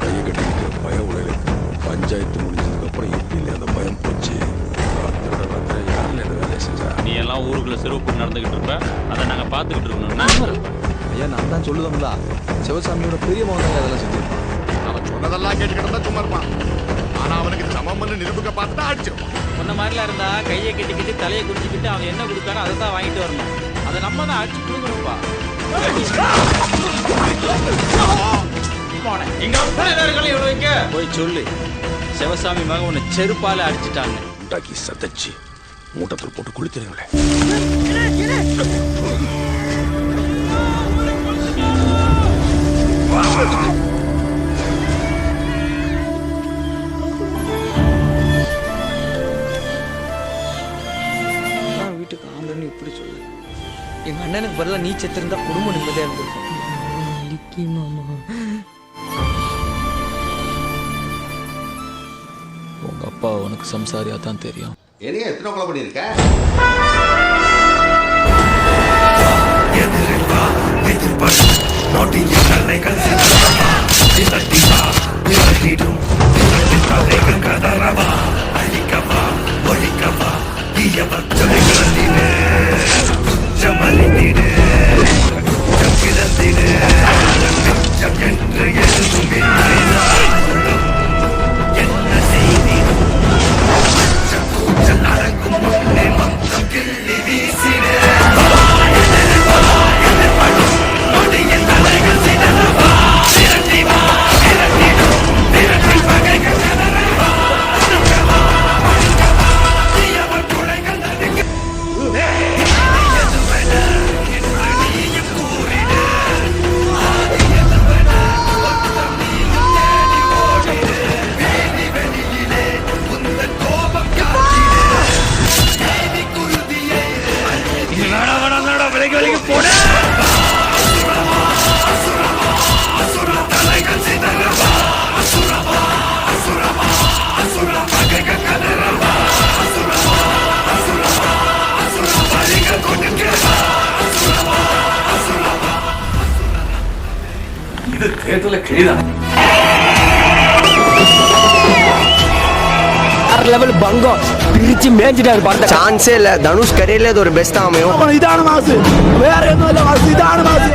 கையை கட்டிக்கிட்டு பய உலகிற்கு பஞ்சாயத்து முடிஞ்சதுக்கு அப்புறம் எப்படி அந்த பயம் போச்சு. யாருல என்ன வேலையை செஞ்சா? நீ எல்லாம் ஊருக்குள்ள சிறப்பு நடந்துகிட்டு இருப்ப, அதை நாங்க பாத்துக்கிட்டு இருக்கணும். ஐயா நான் தான் சொல்லுதோம்ல, சிவசாமியோட பெரிய மகன் அதெல்லாம் செஞ்சிருப்பான். அவன் சொன்னதெல்லாம் கேட்டுக்கிட்டு சும்மா இருப்பான். ஆனா அவனுக்கு சமம்னு நிரூபிக்க பார்த்து தான் அடிச்சிருப்பான். சொன்ன மாதிரிலாம் இருந்தா கையை கட்டிக்கிட்டு தலையை குடிச்சிக்கிட்டு அவன் என்ன கொடுத்தானோ அதை தான் வாங்கிட்டு வரணும். அதை நம்ம தான் அடிச்சு கொடுக்கணும்ப்பா. போய் சொல்லு, சிவசாமி மகன் உன்னை செருப்பால அடிச்சுட்டாங்க. உண்டாக்கி சதைச்சு மூட்டத்தில் போட்டு குளித்துறீங்களே. வீட்டுக்கு ஆம்பளைன்னு இப்படி சொல்லு. எங்க அண்ணனுக்கு பதிலாக நீ செத்திருந்தா குடும்பம் நிம்மதியா இருந்திருக்கும். உங்க அப்பா உனக்கு சம்சாரியா தான் தெரியும். என்னைய எத்தனை கொலை பண்ணியிருக்க? இது தேர்தல கிளிதான். லெவல் பங்கம் பிரிச்சு மேஞ்சிட்டாரு. பார்த்த சான்ஸே இல்ல. தனுஷ் கரையில இது ஒரு பெஸ்ட் அமையும். இதான மாசு, வேற எதுவும் இல்ல. இதான மாசு.